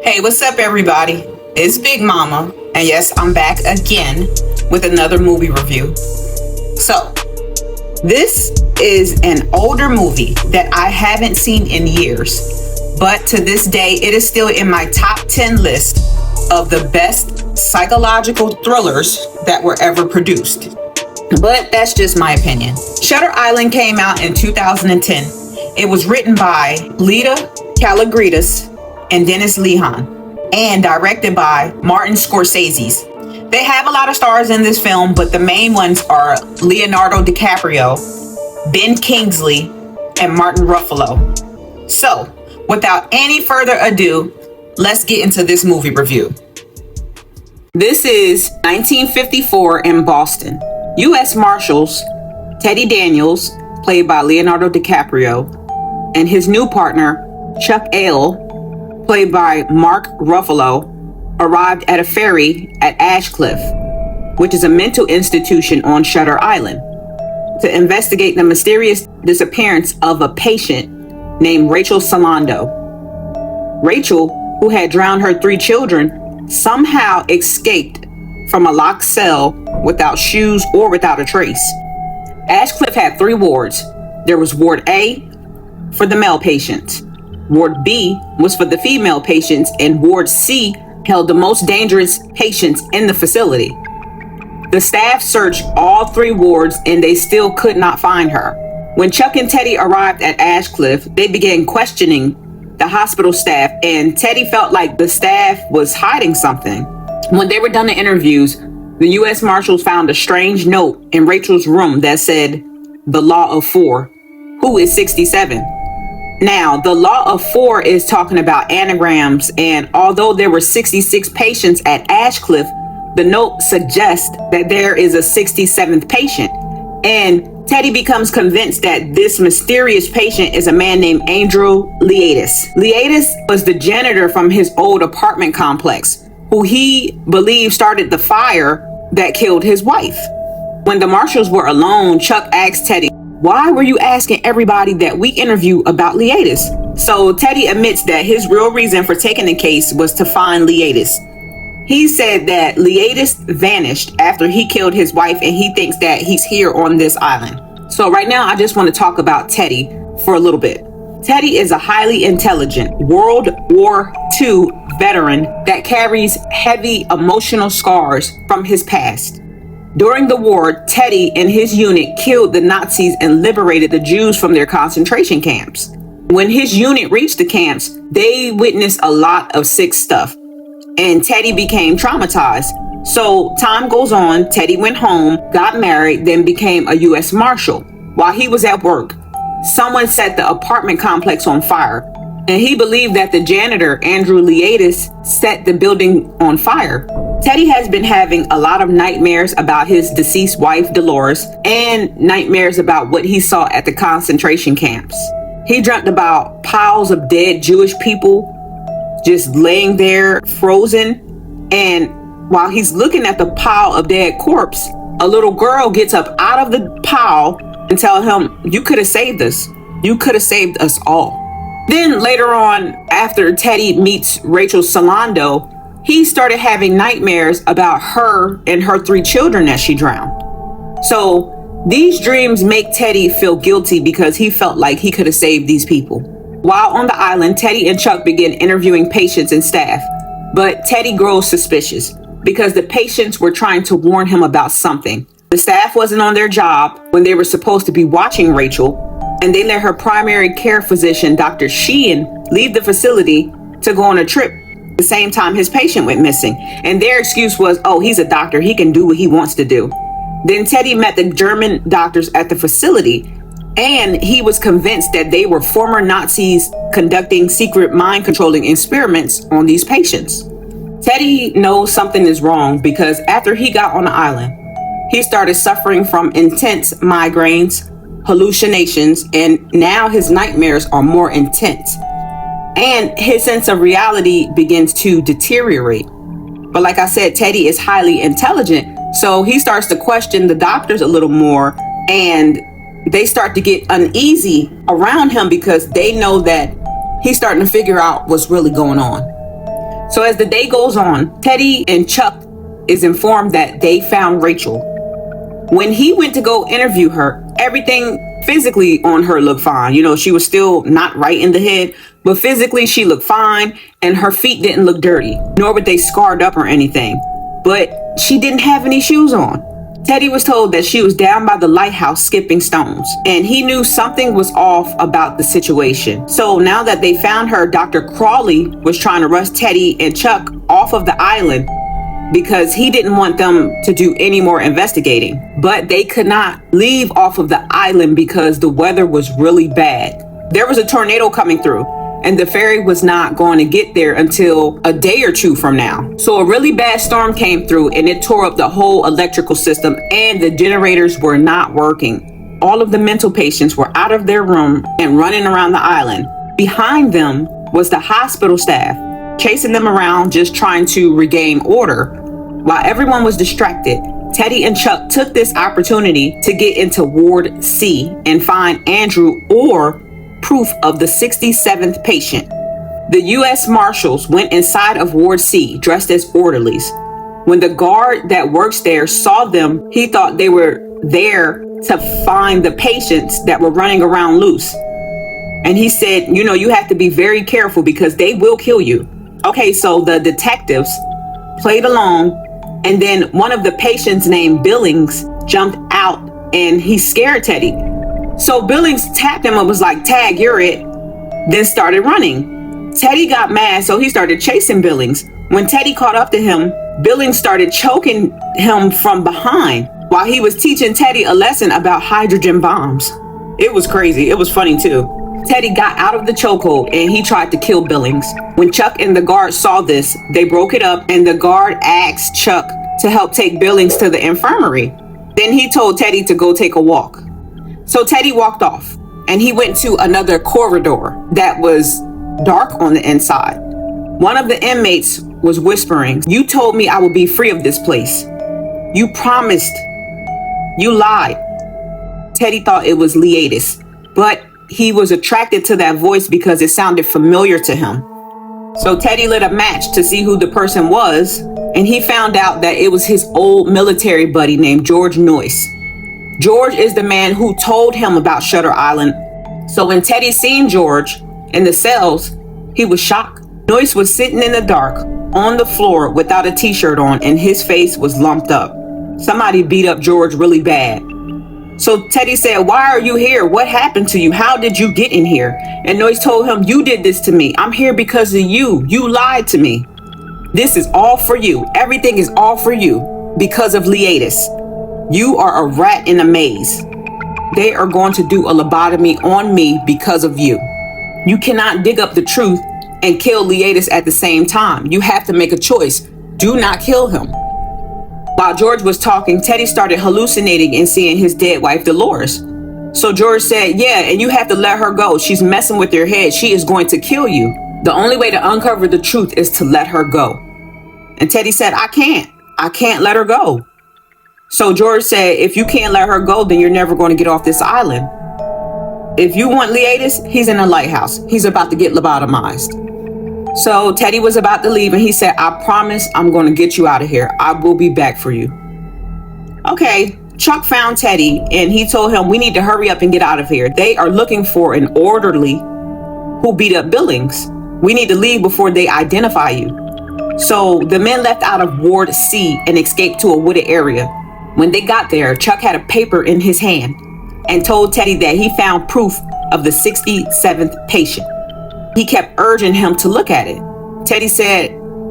Hey, what's up, everybody? It's Big Mama, and yes, I'm back again with another movie review. So, this is an older movie that I haven't seen in years, but to this day, it is still in my top 10 list of the best psychological thrillers that were ever produced. But that's just my opinion. Shutter Island came out in 2010. It was written by Lita Kalogridis and Dennis Lehan, and directed by Martin Scorsese. They have a lot of stars in this film, but the main ones are Leonardo DiCaprio, Ben Kingsley, and Martin Ruffalo. So, without any further ado, let's get into this movie review. This is 1954 in Boston. U.S. Marshals Teddy Daniels, played by Leonardo DiCaprio, and his new partner, Chuck Ale, played by Mark Ruffalo, arrived at a ferry at Ashecliffe, which is a mental institution on Shutter Island, to investigate the mysterious disappearance of a patient named Rachel Solando. Rachel, who had drowned her 3 children, somehow escaped from a locked cell without shoes or without a trace. Ashecliffe had 3 wards. There was Ward A for the male patients, Ward B was for the female patients, and Ward C held the most dangerous patients in the facility. The staff searched all 3 wards and they still could not find her. When Chuck and Teddy arrived at Ashecliffe, they began questioning the hospital staff, and Teddy felt like the staff was hiding something. When they were done the interviews, the U.S. Marshals found a strange note in Rachel's room that said, "The Law of 4, who is 67?" Now, the Law of 4 is talking about anagrams, and although there were 66 patients at Ashecliffe, the note suggests that there is a 67th patient. And Teddy becomes convinced that this mysterious patient is a man named Andrew Liatis. Liatis was the janitor from his old apartment complex, who he believed started the fire that killed his wife. When the marshals were alone, Chuck asked Teddy, "Why were you asking everybody that we interview about Liatis?" So Teddy admits that his real reason for taking the case was to find Liatis. He said that Liatis vanished after he killed his wife, and he thinks that he's here on this island. So right now, I just want to talk about Teddy for a little bit. Teddy is a highly intelligent World War II veteran that carries heavy emotional scars from his past. During the war, Teddy and his unit killed the Nazis and liberated the Jews from their concentration camps. When his unit reached the camps, they witnessed a lot of sick stuff, and Teddy became traumatized. So time goes on, Teddy went home, got married, then became a U.S. Marshal. While he was at work, someone set the apartment complex on fire, and he believed that the janitor, Andrew Liatis, set the building on fire. Teddy has been having a lot of nightmares about his deceased wife, Dolores, and nightmares about what he saw at the concentration camps. He dreamt about piles of dead Jewish people just laying there frozen, and while he's looking at the pile of dead corpse, a little girl gets up out of the pile and tells him, "You could have saved us. You could have saved us all." Then later on, after Teddy meets Rachel Solando, he started having nightmares about her and her 3 children that she drowned. So these dreams make Teddy feel guilty because he felt like he could have saved these people. While on the island, Teddy and Chuck begin interviewing patients and staff, but Teddy grows suspicious because the patients were trying to warn him about something. The staff wasn't on their job when they were supposed to be watching Rachel, and they let her primary care physician, Dr. Sheehan, leave the facility to go on a trip the same time his patient went missing. And their excuse was, "Oh, he's a doctor. He can do what he wants to do." Then Teddy met the German doctors at the facility, and he was convinced that they were former Nazis conducting secret mind-controlling experiments on these patients. Teddy knows something is wrong because after he got on the island, he started suffering from intense migraines, hallucinations, and now his nightmares are more intense. And his sense of reality begins to deteriorate. But like I said, Teddy is highly intelligent, so he starts to question the doctors a little more, and they start to get uneasy around him because they know that he's starting to figure out what's really going on. So as the day goes on, Teddy and Chuck is informed that they found Rachel. When he went to go interview her, everything physically on her looked fine. You know, she was still not right in the head, but physically she looked fine, and her feet didn't look dirty, nor were they scarred up or anything. But she didn't have any shoes on. Teddy was told that she was down by the lighthouse skipping stones, and he knew something was off about the situation. So now that they found her, Dr. Crawley was trying to rush Teddy and Chuck off of the island because he didn't want them to do any more investigating. But they could not leave off of the island because the weather was really bad. There was a tornado coming through, and the ferry was not going to get there until a day or two from now. So a really bad storm came through, and it tore up the whole electrical system, and the generators were not working. All of the mental patients were out of their room and running around the island. Behind them was the hospital staff, chasing them around, just trying to regain order. While everyone was distracted, Teddy and Chuck took this opportunity to get into Ward C and find Andrew or proof of the 67th patient. The U.S. Marshals went inside of Ward C dressed as orderlies. When the guard that works there saw them, he thought they were there to find the patients that were running around loose. And he said, you know, you have to be very careful because they will kill you. Okay, so the detectives played along, and then one of the patients named Billings jumped out and he scared Teddy. So Billings tapped him and was like, "Tag, you're it," then started running. Teddy got mad, so he started chasing Billings. When Teddy caught up to him, Billings started choking him from behind while he was teaching Teddy a lesson about hydrogen bombs. It was crazy. It was funny too. Teddy got out of the chokehold and he tried to kill Billings. When Chuck and the guard saw this, they broke it up, and the guard asked Chuck to help take Billings to the infirmary. Then he told Teddy to go take a walk. So Teddy walked off, and he went to another corridor that was dark on the inside. One of the inmates was whispering, "You told me I would be free of this place. You promised. You lied." Teddy thought it was Leatis, but he was attracted to that voice because it sounded familiar to him. So Teddy lit a match to see who the person was, and he found out that it was his old military buddy named George Noyce. George is the man who told him about Shutter Island. So when Teddy seen George in the cells, he was shocked. Noyce was sitting in the dark on the floor without a t-shirt on, and his face was lumped up. Somebody beat up George really bad. So Teddy said, "Why are you here? What happened to you? How did you get in here?" And Noyce told him, "You did this to me. I'm here because of you. You lied to me. This is all for you. Everything is all for you because of Leatis. You are a rat in a maze. They are going to do a lobotomy on me because of you. You cannot dig up the truth and kill Leatis at the same time. You have to make a choice. Do not kill him." While George was talking, Teddy started hallucinating and seeing his dead wife, Dolores. So George said, "Yeah, and you have to let her go. She's messing with your head. She is going to kill you. The only way to uncover the truth is to let her go." And Teddy said, I can't let her go." So George said, "If you can't let her go, then you're never going to get off this island. If you want Leatis, he's in a lighthouse. He's about to get lobotomized." So Teddy was about to leave, and he said, "I promise I'm going to get you out of here. I will be back for you." Okay, Chuck found Teddy, and he told him, "We need to hurry up and get out of here. They are looking for an orderly who beat up Billings. We need to leave before they identify you." So the men left out of Ward C and escaped to a wooded area. When they got there, Chuck had a paper in his hand and told Teddy that he found proof of the 67th patient. He kept urging him to look at it. Teddy said,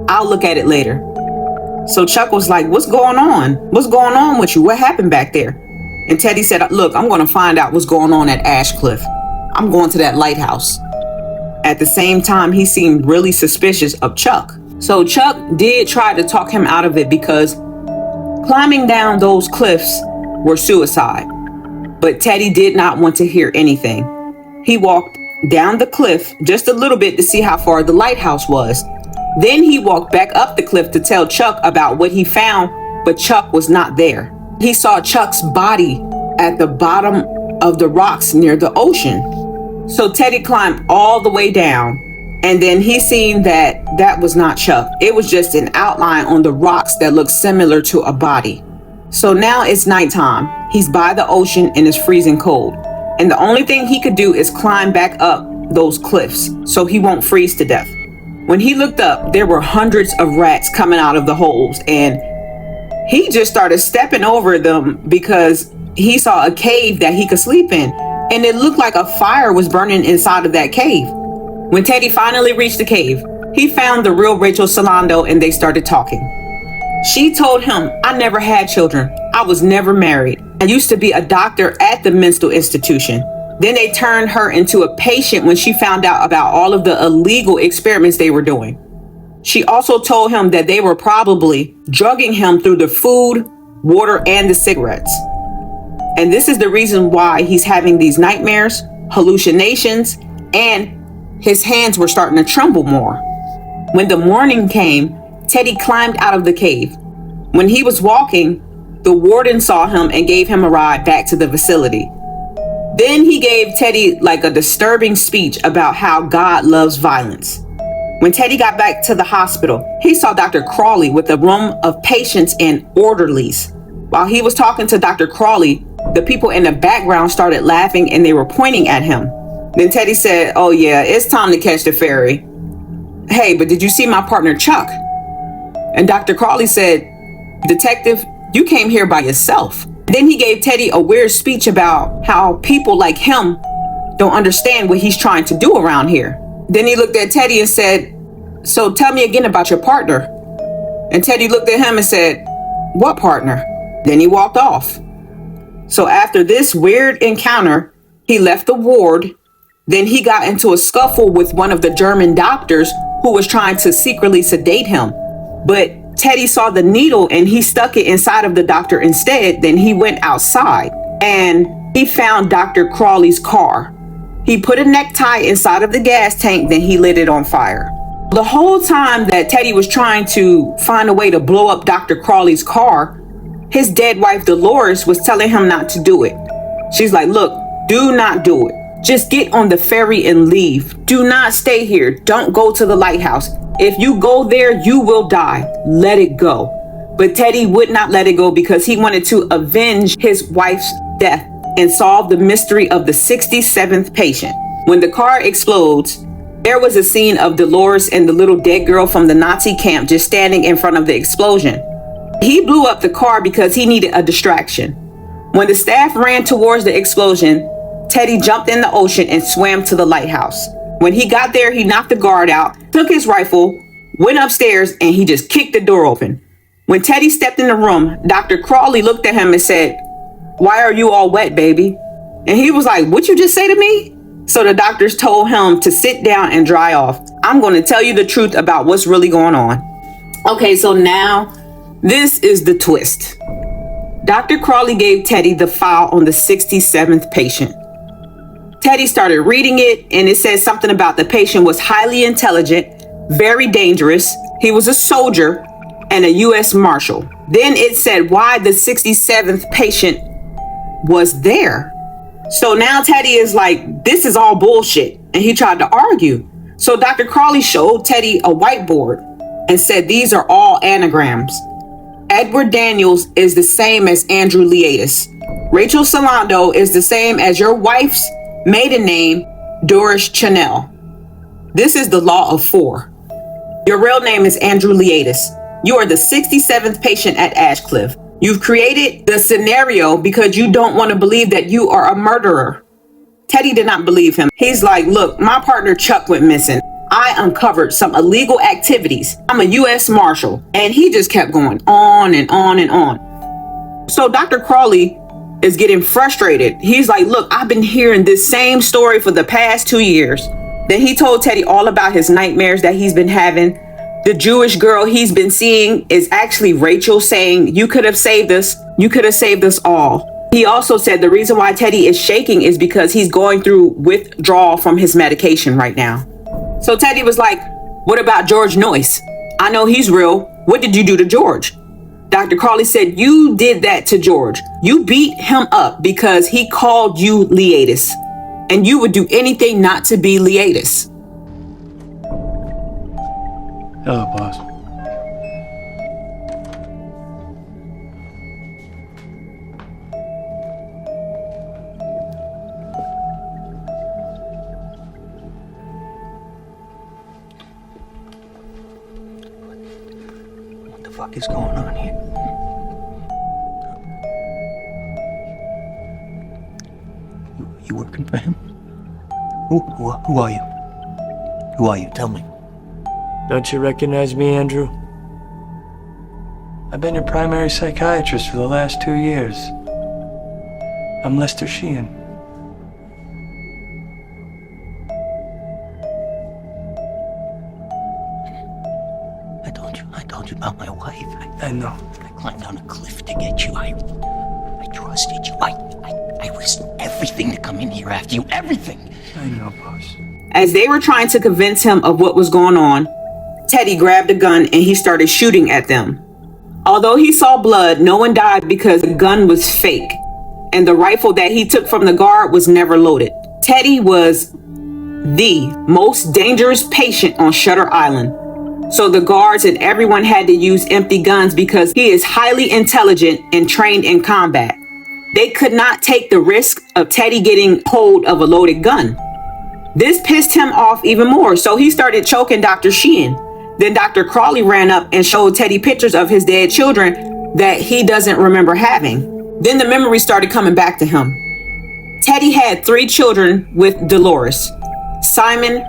"I'll look at it later." So Chuck was like, "What's going on? What's going on with you? What happened back there?" And Teddy said, "Look, I'm going to find out what's going on at Ashecliffe. I'm going to that lighthouse." At the same time, he seemed really suspicious of Chuck. So Chuck did try to talk him out of it because climbing down those cliffs were suicide. But Teddy did not want to hear anything. He walked down the cliff just a little bit to see how far the lighthouse was. Then he walked back up the cliff to tell Chuck about what he found, but Chuck was not there. He saw Chuck's body at the bottom of the rocks near the ocean. So Teddy climbed all the way down And then he seen that that was not Chuck. It was just an outline on the rocks that looked similar to a body. So now it's nighttime. He's by the ocean and it's freezing cold. And the only thing he could do is climb back up those cliffs so he won't freeze to death. When he looked up, there were hundreds of rats coming out of the holes, and he just started stepping over them because he saw a cave that he could sleep in, and it looked like a fire was burning inside of that cave. When Teddy finally reached the cave, he found the real Rachel Solando and they started talking. She told him, "I never had children. I was never married. I used to be a doctor at the mental institution." Then they turned her into a patient when she found out about all of the illegal experiments they were doing. She also told him that they were probably drugging him through the food, water, and the cigarettes. And this is the reason why he's having these nightmares, hallucinations, and his hands were starting to tremble more. When the morning came, Teddy climbed out of the cave. When he was walking, the warden saw him and gave him a ride back to the facility. Then he gave Teddy like a disturbing speech about how God loves violence. When Teddy got back to the hospital, he saw Dr. Crawley with a room of patients and orderlies. While he was talking to Dr. Crawley, the people in the background started laughing and they were pointing at him. Then Teddy said, "Oh yeah, it's time to catch the ferry. Hey, but did you see my partner Chuck?" And Dr. Crawley said, "Detective, you came here by yourself." Then he gave Teddy a weird speech about how people like him don't understand what he's trying to do around here. Then he looked at Teddy and said, "So tell me again about your partner." And Teddy looked at him and said, "What partner?" Then he walked off. So after this weird encounter, he left the ward. Then he got into a scuffle with one of the German doctors who was trying to secretly sedate him. But Teddy saw the needle and he stuck it inside of the doctor instead. Then he went outside and he found Dr. Crawley's car. He put a necktie inside of the gas tank, then he lit it on fire. The whole time that Teddy was trying to find a way to blow up Dr. Crawley's car, his dead wife Dolores was telling him not to do it. She's like, "Look, do not do it. Just get on the ferry and leave. Do not stay here. Don't go to the lighthouse. If you go there, you will die. Let it go." But Teddy would not let it go because he wanted to avenge his wife's death and solve the mystery of the 67th patient. When the car explodes, there was a scene of Dolores and the little dead girl from the Nazi camp just standing in front of the explosion. He blew up the car because he needed a distraction. When the staff ran towards the explosion, Teddy jumped in the ocean and swam to the lighthouse. When he got there, he knocked the guard out, took his rifle, went upstairs, and he just kicked the door open. When Teddy stepped in the room, Dr. Crawley looked at him and said, "Why are you all wet, baby?" And he was like, "What you just say to me?" So the doctors told him to sit down and dry off. "I'm going to tell you the truth about what's really going on." Okay, so now this is the twist. Dr. Crawley gave Teddy the file on the 67th patient. Teddy started reading it, and it said something about the patient was highly intelligent, very dangerous. He was a soldier and a U.S. Marshal. Then it said why the 67th patient was there. So now Teddy is like, this is all bullshit. And he tried to argue. So Dr. Crawley showed Teddy a whiteboard and said, "These are all anagrams. Edward Daniels is the same as Andrew Liatis. Rachel Solando is the same as your wife's maiden name, Doris Chanel. This is the law of 4. Your real name is Andrew Liatis. You are the 67th patient at Ashecliffe. You've created the scenario because you don't want to believe that you are a murderer." Teddy did not believe him. He's like, "Look, my partner Chuck went missing. I uncovered some illegal activities. I'm a U.S. Marshal." And he just kept going on and on and on. So Dr. Crawley is getting frustrated. He's like, "Look, I've been hearing this same story for the past 2 years." Then he told Teddy all about his nightmares that he's been having. The Jewish girl he's been seeing is actually Rachel, saying, "You could have saved us. You could have saved us all." He also said the reason why Teddy is shaking is because he's going through withdrawal from his medication right now. So Teddy was like, "What about George Noyce? I know he's real. What did you do to George?" Dr. Crawley said, "You did that to George. You beat him up because he called you Liatis. And you would do anything not to be Liatis." Hello, boss. What the fuck is going on here? You working for him? Who are you? Who are you? Tell me. Don't you recognize me, Andrew? I've been your primary psychiatrist for the last 2 years. I'm Lester Sheehan. I told you about my wife. I know. I climbed down a cliff to get you. I trusted you. I risked everything to come in here after you. Everything. I know, boss. As they were trying to convince him of what was going on, Teddy grabbed a gun and he started shooting at them. Although he saw blood, no one died because the gun was fake, and the rifle that he took from the guard was never loaded. Teddy was the most dangerous patient on Shutter Island. So the guards and everyone had to use empty guns because he is highly intelligent and trained in combat. They could not take the risk of Teddy getting hold of a loaded gun. This pissed him off even more, so he started choking Dr. Sheehan. Then Dr. Crawley ran up and showed Teddy pictures of his dead children that he doesn't remember having. Then the memory started coming back to him. Teddy had 3 children with Dolores: Simon,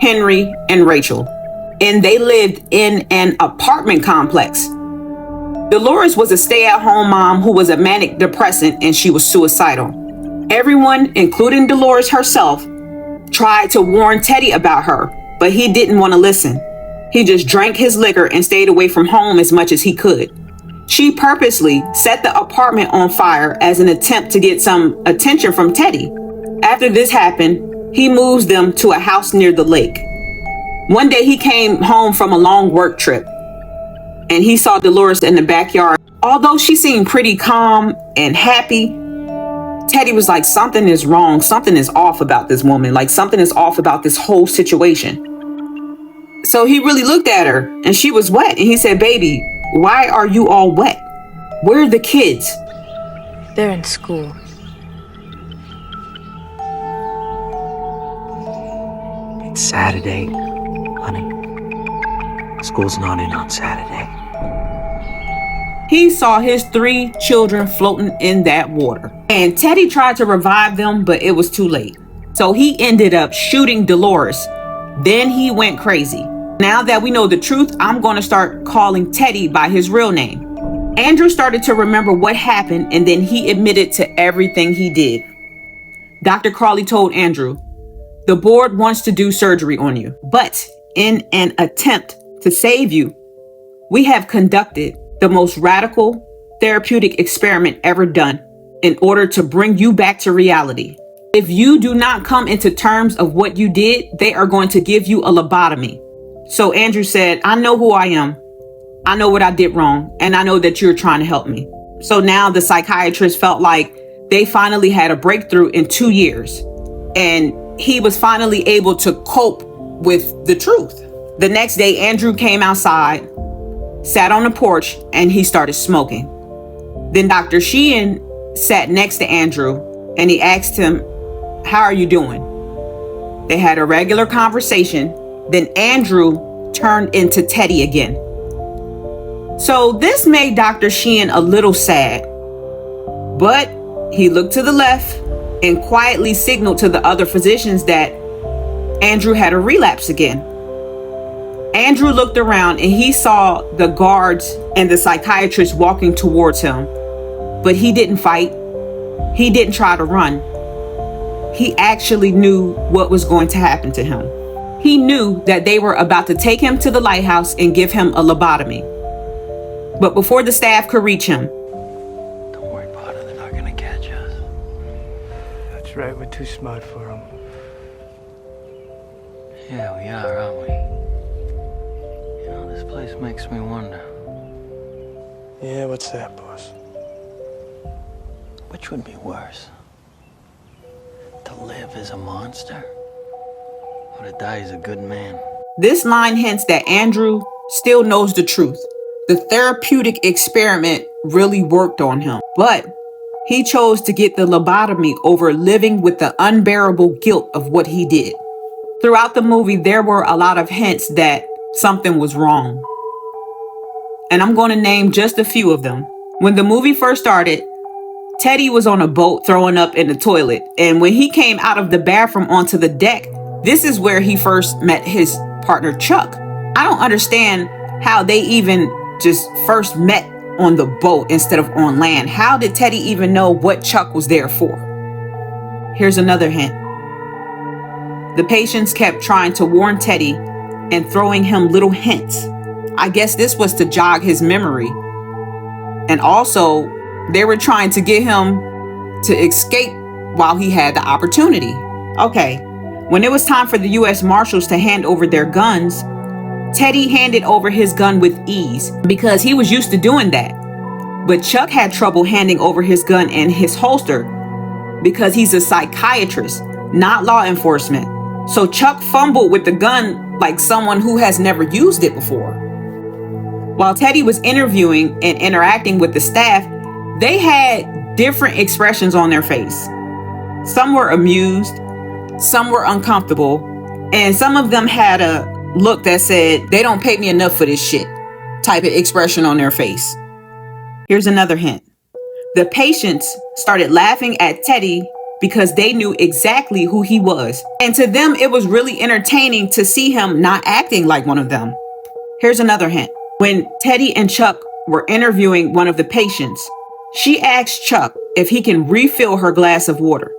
Henry, and Rachel. And they lived in an apartment complex. Dolores was a stay-at-home mom who was a manic depressant, and she was suicidal. Everyone, including Dolores herself, tried to warn Teddy about her, but he didn't want to listen. He just drank his liquor and stayed away from home as much as he could. She purposely set the apartment on fire as an attempt to get some attention from Teddy. After this happened, he moves them to a house near the lake. One day he came home from a long work trip and he saw Dolores in the backyard. Although she seemed pretty calm and happy, Teddy was like, something is wrong. Something is off about this woman. Like, something is off about this whole situation. So he really looked at her and she was wet. And he said, baby, why are you all wet? Where are the kids? They're in school. It's Saturday, honey. School's not in on Saturday. He saw his 3 children floating in that water. And Teddy tried to revive them, but it was too late. So he ended up shooting Dolores. Then he went crazy. Now that we know the truth, I'm going to start calling Teddy by his real name. Andrew started to remember what happened, and then he admitted to everything he did. Dr. Crawley told Andrew, the board wants to do surgery on you, but in an attempt to save you, we have conducted the most radical therapeutic experiment ever done in order to bring you back to reality. If you do not come into terms of what you did, they are going to give you a lobotomy. So Andrew said, I know who I am. I know what I did wrong, and I know that you're trying to help me. So now the psychiatrist felt like they finally had a breakthrough in 2 years, and he was finally able to cope with the truth. The next day, Andrew came outside, sat on the porch, and he started smoking. Then Dr. Sheehan sat next to Andrew and he asked him, how are you doing? They had a regular conversation. Then Andrew turned into Teddy again. So this made Dr. Sheehan a little sad, but he looked to the left and quietly signaled to the other physicians that Andrew had a relapse again. Andrew looked around and he saw the guards and the psychiatrist walking towards him, but he didn't fight. He didn't try to run. He actually knew what was going to happen to him. He knew that they were about to take him to the lighthouse and give him a lobotomy. But before the staff could reach him, Don't worry about it, they're not gonna catch us. That's right, we're too smart for them. Yeah, we are, aren't we? You know, this place makes me wonder. Yeah, what's that, boss? Which would be worse? To live as a monster? Or to die as a good man? this line hints that Andrew still knows the truth. The therapeutic experiment really worked on him, but he chose to get the lobotomy over living with the unbearable guilt of what he did. Throughout the movie, there were a lot of hints that something was wrong. And I'm going to name just a few of them. When the movie first started, Teddy was on a boat throwing up in the toilet. And when he came out of the bathroom onto the deck, this is where he first met his partner, Chuck. I don't understand how they even just first met on the boat instead of on land. How did Teddy even know what Chuck was there for? Here's another hint. The patients kept trying to warn Teddy and throwing him little hints. I guess this was to jog his memory. And also, they were trying to get him to escape while he had the opportunity. Okay, when it was time for the U.S. Marshals to hand over their guns, Teddy handed over his gun with ease because he was used to doing that. But Chuck had trouble handing over his gun in his holster because he's a psychiatrist, not law enforcement. So Chuck fumbled with the gun like someone who has never used it before. While Teddy was interviewing and interacting with the staff, they had different expressions on their face. Some were amused, some were uncomfortable, and some of them had a look that said, "They don't pay me enough for this shit" type of expression on their face. Here's another hint. The patients started laughing at Teddy because they knew exactly who he was. And to them, it was really entertaining to see him not acting like one of them. Here's another hint. When Teddy and Chuck were interviewing one of the patients, she asked Chuck if he can refill her glass of water.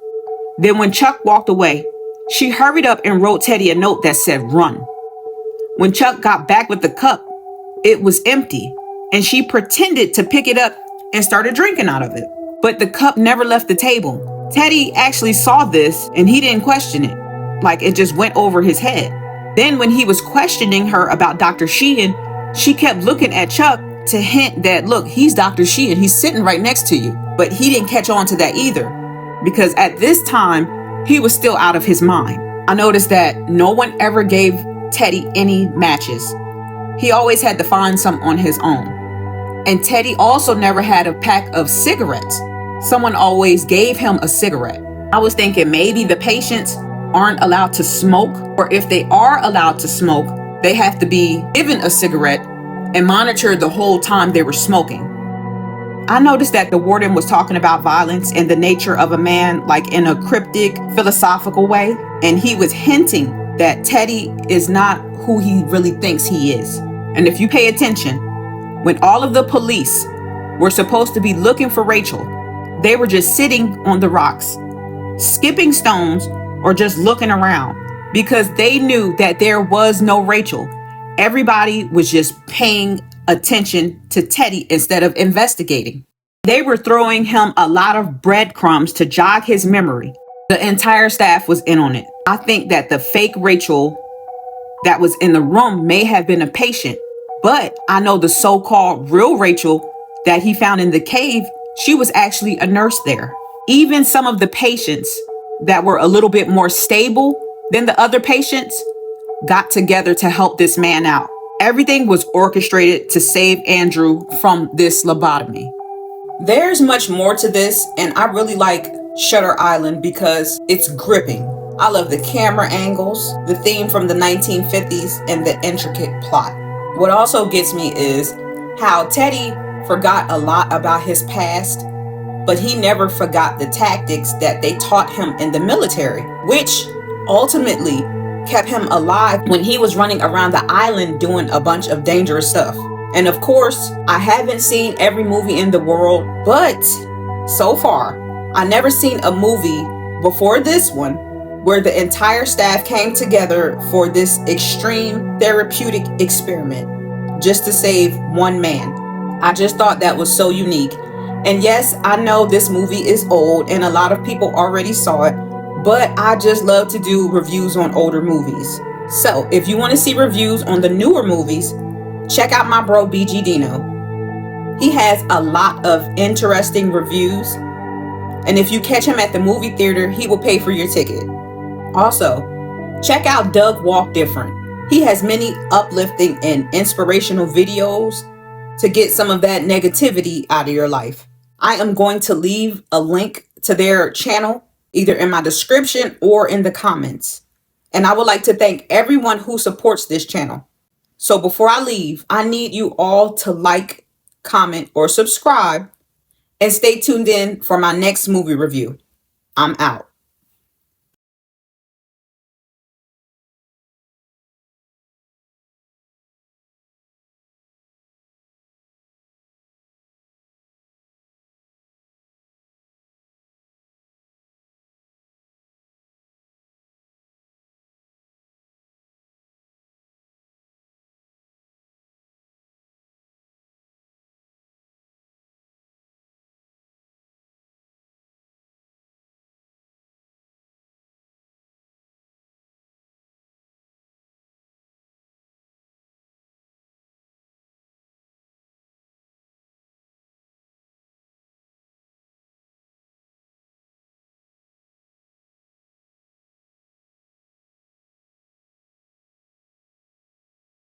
Then when Chuck walked away, she hurried up and wrote Teddy a note that said, "Run." When Chuck got back with the cup, it was empty, and she pretended to pick it up and started drinking out of it. But the cup never left the table. Teddy actually saw this and he didn't question it. Like it just went over his head. Then when he was questioning her about Dr. Sheehan, she kept looking at Chuck to hint that, look, he's Dr. Sheehan. He's sitting right next to you. But he didn't catch on to that either, because at this time, he was still out of his mind. I noticed that no one ever gave Teddy any matches. He always had to find some on his own. And Teddy also never had a pack of cigarettes. Someone always gave him a cigarette. I was thinking maybe the patients aren't allowed to smoke, or if they are allowed to smoke, they have to be given a cigarette and monitored the whole time they were smoking. I noticed that the warden was talking about violence and the nature of a man, like in a cryptic, philosophical way. And he was hinting that Teddy is not who he really thinks he is. And if you pay attention, when all of the police were supposed to be looking for Rachel, they were just sitting on the rocks, skipping stones, or just looking around, because they knew that there was no Rachel. Everybody was just paying attention to Teddy instead of investigating. They were throwing him a lot of breadcrumbs to jog his memory. The entire staff was in on it. I think that the fake Rachel that was in the room may have been a patient, but I know the so-called real Rachel that he found in the cave, she was actually a nurse there. Even some of the patients that were a little bit more stable than the other patients got together to help this man out. Everything was orchestrated to save Andrew from this lobotomy. There's much more to this, and I really like Shutter Island because it's gripping. I love the camera angles, the theme from the 1950s, and the intricate plot. What also gets me is how Teddy forgot a lot about his past, but he never forgot the tactics that they taught him in the military, which ultimately kept him alive when he was running around the island doing a bunch of dangerous stuff. And of course, I haven't seen every movie in the world, but so far, I never seen a movie before this one where the entire staff came together for this extreme therapeutic experiment just to save one man. I just thought that was so unique. And yes, I know this movie is old and a lot of people already saw it, but I just love to do reviews on older movies. So if you want to see reviews on the newer movies, check out my bro BG Dino. He has a lot of interesting reviews, and if you catch him at the movie theater, he will pay for your ticket. Also, check out Doug Walk Different. He has many uplifting and inspirational videos to get some of that negativity out of your life. I am going to leave a link to their channel either in my description or in the comments. And I would like to thank everyone who supports this channel. So before I leave, I need you all to like, comment, or subscribe and stay tuned in for my next movie review. I'm out.